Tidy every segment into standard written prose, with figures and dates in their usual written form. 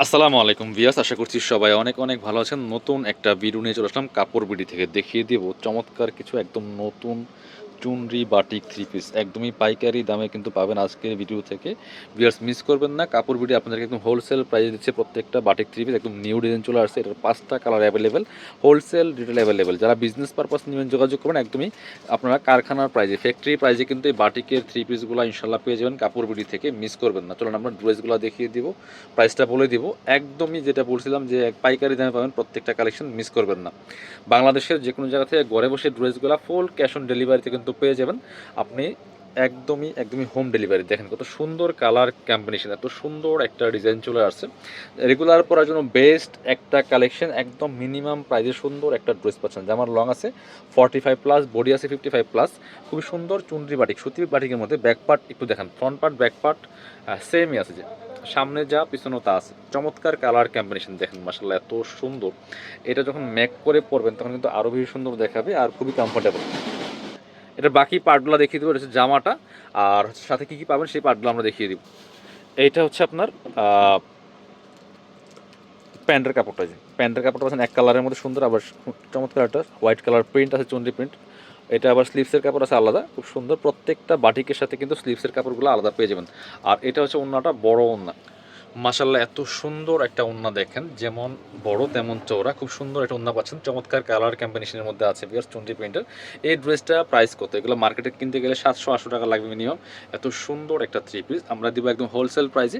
আসসালামু আলাইকুম ভিউয়ার্স, আশা করছি সবাই অনেক অনেক ভালো আছেন। নতুন একটা ভিডিও নিয়ে চলে আসলাম কাপড় বিডি থেকে। দেখিয়ে দেব চমৎকার কিছু একদম নতুন চুনরি বাটিক থ্রি পিস একদমই পাইকারি দামে কিন্তু পাবেন আজকের ভিডিও থেকে। ভিউয়ার্স মিস করবেন না, কাপড় বিডি আপনাদেরকে একদম হোলসেল প্রাইসে দিচ্ছে প্রত্যেকটা বাটিক থ্রি পিস। একদম নিউ ডিজাইন চলে আসছে, এটার 5টা colour available, wholesale retail available. যারা বিজনেস পারপাস নেবেন যোগাযোগ করবেন, একদমই আপনারা কারখানার প্রাইজে ফ্যাক্টরি প্রাইজে কিন্তু এই বাটিকের থ্রি পিসগুলো ইনশাল্লাহ পেয়ে যাবেন কাপড় বিডি থেকে। মিস করবেন না। চলুন আমরা ড্রেসগুলো দেখিয়ে দিব, প্রাইসটা বলে দিব। একদমই যেটা বলছিলাম যে পাইকারি দামে পাবেন প্রত্যেকটা কালেকশন, মিস করবেন না। বাংলাদেশের যে কোনো জায়গা থেকে ঘরে বসে ড্রেসগুলো ফুল ক্যাশ অন ডেলিভারিতে কিন্তু পেয়ে যাবেন আপনি। একদমই একদমই হোম ডেলিভারি। দেখেন কত সুন্দর কালার কম্বিনেশন, এত সুন্দর একটা ডিজাইন চলে আসছে। রেগুলার পরার জন্য বেস্ট একটা কালেকশন, একদম মিনিমাম প্রাইসে সুন্দর একটা ড্রেস পাচ্ছেন। জামার লং আছে 45+, বডি আছে 55+। খুবই সুন্দর চুনরি বাটিক, সুতি বাটিকের মধ্যে। ব্যাক পার্ট একটু দেখেন, ফ্রন্ট পার্ট ব্যাক পার্ট সেমই আছে, যে সামনে যা পিছনেও তা আছে। চমৎকার কালার কম্বিনেশন দেখেন, মাশাআল্লাহ এত সুন্দর। এটা যখন ম্যাক করে পরবেন তখন কিন্তু আরও বেশি সুন্দর দেখাবে আর খুবই কমফোর্টেবল। এটা বাকি পার্টগুলো দেখিয়ে দেবো, এটা হচ্ছে জামাটা, আর সাথে কী কী পাবেন সেই পার্টগুলো আমরা দেখিয়ে দিব। এইটা হচ্ছে আপনার প্যান্টের কাপড়টা। যে প্যান্টের কাপড়টা পাচ্ছেন এক কালারের মধ্যে সুন্দর, আবার চমৎকার একটা হোয়াইট কালার প্রিন্ট আছে, চুনরি প্রিন্ট। এটা আবার স্লিভসের কাপড় আছে আলাদা, খুব সুন্দর। প্রত্যেকটা বাটিকের সাথে কিন্তু স্লিভসের কাপড়গুলো আলাদা পেয়ে যাবেন। আর এটা হচ্ছে ওড়নাটা, বড় ওড়না। মাশাআল্লাহ এত সুন্দর একটা ওড়না দেখেন, যেমন বড় তেমন চওড়া, খুব সুন্দর একটা ওড়না পাচ্ছেন। চমৎকার কালার কম্বিনেশনের মধ্যে আছে ভিউয়ার্স, 20 প্রিন্টের। এই ড্রেসটা প্রাইস কত? এগুলো মার্কেটে কিনতে গেলে 700-800 টাকা লাগবে মিনিমাম। এত সুন্দর একটা থ্রি পিস আমরা দিব একদম হোলসেল প্রাইসে।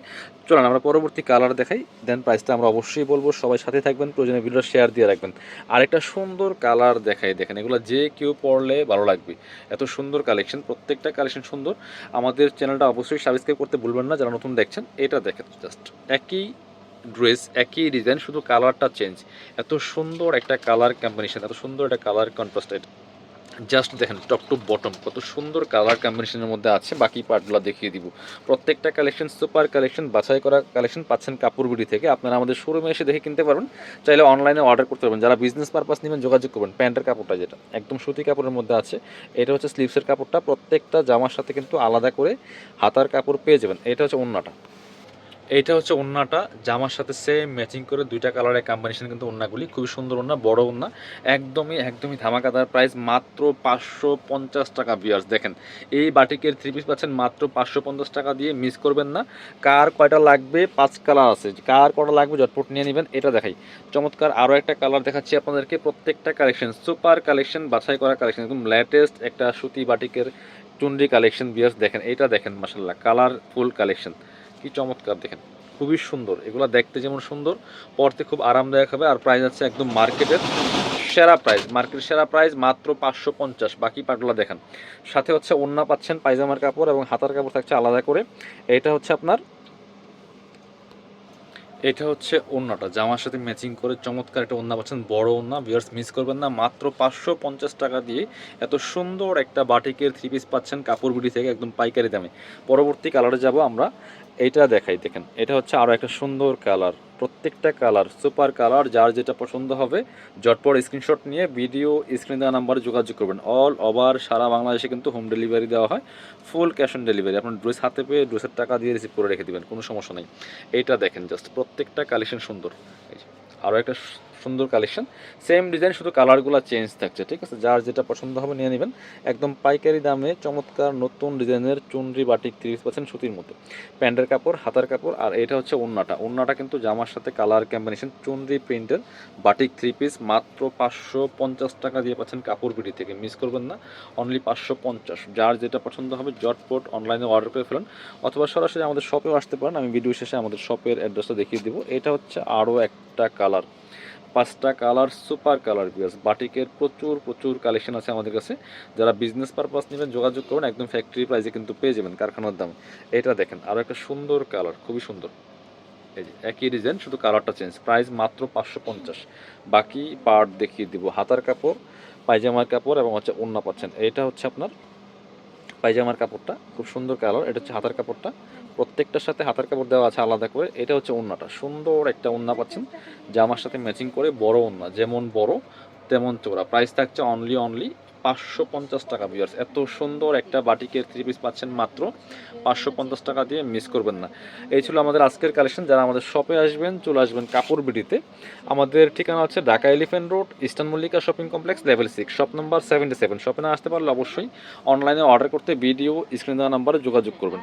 চলুন আমরা পরবর্তী কালার দেখাই, দেন প্রাইসটা আমরা অবশ্যই বলবো। সবাই সাথে থাকবেন, প্রয়োজনে ভিডিওটা শেয়ার দিয়ে রাখবেন। আরেকটা সুন্দর কালার দেখাই, দেখেন এগুলো যে কেউ পরলে ভালো লাগবে, এত সুন্দর কালেকশন। প্রত্যেকটা কালেকশন সুন্দর। আমাদের চ্যানেলটা অবশ্যই সাবস্ক্রাইব করতে ভুলবেন না যারা নতুন দেখছেন। এটা দেখেন, জাস্ট একই ড্রেস একই ডিজাইন, শুধু কালারটা চেঞ্জ। এত সুন্দর একটা কালার কম্বিনেশন, এত সুন্দর একটা কালার কন্ট্রাস্ট। জাস্ট দেখেন টপ টু বটম কত সুন্দর কালার কম্বিনেশনের মধ্যে আছে। বাকি পার্টগুলো দেখিয়ে দিব। প্রত্যেকটা কালেকশন সুপার কালেকশন, বাছাই করা কালেকশন পাচ্ছেন কাপড় বিডি থেকে। আপনারা আমাদের শোরুমে এসে দেখে কিনতে পারবেন, চাইলে অনলাইনে অর্ডার করতে পারবেন। যারা বিজনেস পারপাস নেবেন যোগাযোগ করবেন। প্যান্টের কাপড়টা যেটা একদম সুতি কাপড়ের মধ্যে আছে, এটা হচ্ছে স্লিভসের কাপড়টা। প্রত্যেকটা জামার সাথে কিন্তু আলাদা করে হাতার কাপড় পেয়ে যাবেন। এটা হচ্ছে ওড়নাটা, এইটা হচ্ছে ওড়নাটা। জামার সাথে সেম ম্যাচিং করে দুইটা কালারের কম্বিনেশন কিন্তু ওড়নাগুলি, খুবই সুন্দর ওড়না, বড় ওড়না। একদমই একদমই ধামাকাদার প্রাইস, মাত্র 550 টাকা। ভিউয়ার্স দেখেন এই বাটিকের থ্রি পিস পাচ্ছেন মাত্র 550 টাকা দিয়ে, মিস করবেন না। কার কয়টা লাগবে? 5 কালার আছে, কার কয়টা লাগবে ঝটপট নিয়ে নেবেন। এটা দেখাই, চমৎকার আরও একটা কালার দেখাচ্ছি আপনাদেরকে। প্রত্যেকটা কালেকশন সুপার কালেকশন, বাছাই করা কালেকশন, একদম লেটেস্ট একটা সুতি বাটিকের চুনরি কালেকশন। ভিউয়ার্স দেখেন এইটা, দেখেন মাশাআল্লাহ কালারফুল কালেকশন, কি চমৎকার দেখেন, খুবই সুন্দর। এগুলো দেখতে যেমন সুন্দর, পরতে খুব আরামদায়ক হবে। আর প্রাইস আছে একদম মার্কেটের সেরা প্রাইস, মার্কেটের সেরা প্রাইস মাত্র 550। বাকি পাটগুলো দেখেন, সাথে হচ্ছে ওড়না পাচ্ছেন, পায়জামার কাপড় এবং হাতার কাপড় থাকছে আলাদা করে। এটা হচ্ছে আপনার, এটা হচ্ছে ওড়নাটা, জামার সাথে ম্যাচিং করে চমৎকার একটা ওড়না পাচ্ছেন, বড় ওড়না। ভিউয়ার্স মিস করবেন না, মাত্র 550 টাকা দিয়ে এত সুন্দর একটা বাটিকের থ্রি পিস পাচ্ছেন কাপড় বিডি থেকে একদম পাইকারি দামে। পরবর্তী কালারে যাব আমরা, এইটা দেখাই। দেখেন এটা হচ্ছে আরও একটা সুন্দর কালার। প্রত্যেকটা কালার সুপার কালার, যার যেটা পছন্দ হবে ঝটপট স্ক্রিনশট নিয়ে ভিডিও স্ক্রিন দেওয়া নাম্বারে যোগাযোগ করবেন। অল ওভার সারা বাংলাদেশে কিন্তু হোম ডেলিভারি দেওয়া হয়, ফুল ক্যাশ অন ডেলিভারি। আপনার ড্রেস হাতে পেয়ে ড্রেসের টাকা দিয়ে রিসিভ করে রেখে দেবেন, কোনো সমস্যা নেই। এইটা দেখেন জাস্ট প্রত্যেকটা কালেকশন সুন্দর। আরও একটা সুন্দর কালেকশন, সেম ডিজাইন, শুধু কালারগুলো চেঞ্জ থাকছে। ঠিক আছে, যার যেটা পছন্দ হবে নিয়ে নেবেন। একদম পাইকারি দামে চমৎকার নতুন ডিজাইনের চুনরি বাটিক 30% সুতির মধ্যে। প্যান্টের কাপড়, হাতার কাপড়। আর এটা হচ্ছে ওড়নাটা, ওড়নাটা কিন্তু জামার সাথে কালার কম্বিনেশন চুনরি প্রিন্টের বাটিক থ্রি পিস মাত্র 550 টাকা দিয়ে পাচ্ছেন কাপড় বিডি থেকে, মিস করবেন না। অনলি 550। যার যেটা পছন্দ হবে জটপট অনলাইনে অর্ডার করে ফেলুন, অথবা সরাসরি আমাদের শপেও আসতে পারেন। আমি ভিডিও শেষে আমাদের শপের অ্যাড্রেসটা দেখিয়ে দিব। এটা হচ্ছে আরও একটা কালার, 5টা কালার সুপার কালার। ভিউয়ার্স বাটিকের প্রচুর প্রচুর কালেকশন আছে আমাদের কাছে। যারা বিজনেস পারপাস নেবেন যোগাযোগ করুন, একদম ফ্যাক্টরি প্রাইসে কিন্তু পেয়ে যাবেন, কারখানার দাম। এটা দেখেন আরও একটা সুন্দর কালার, খুবই সুন্দর। এই যে একই ডিজাইন, শুধু কালারটা চেঞ্জ। প্রাইস মাত্র 550। বাকি পার্ট দেখিয়ে দিব। হাতার কাপড়, পায়জামার কাপড় এবং হচ্ছে ওড়না পাচ্ছেন। এটা হচ্ছে আপনার পায়জামার কাপড়টা, খুব সুন্দর কালার। এটা হচ্ছে হাতার কাপড়টা, প্রত্যেকটার সাথে হাতার কাপড় দেওয়া আছে আলাদা করে। এটা হচ্ছে ওড়নাটা, সুন্দর একটা ওড়না পাচ্ছেন জামার সাথে ম্যাচিং করে, বড় ওড়না, যেমন বড় তেমন চওড়া। প্রাইস থাকছে অনলি 550 টাকা ভিউয়ার্স। এত সুন্দর একটা বাটিকের 3 পিস পাচ্ছেন মাত্র 550 টাকা দিয়ে, মিস করবেন না। এই ছিল আমাদের আজকের কালেকশন। যারা আমাদের শপে আসবেন চলে আসবেন কাপড় বিডিতে। আমাদের ঠিকানা হচ্ছে Dhaka elephant road, eastern Mallika shopping complex, level 6, shop number 77। শপে না আসতে পারলে অবশ্যই অনলাইনে অর্ডার করতে ভিডিও স্ক্রিনে দেওয়া নাম্বারে যোগাযোগ করবেন।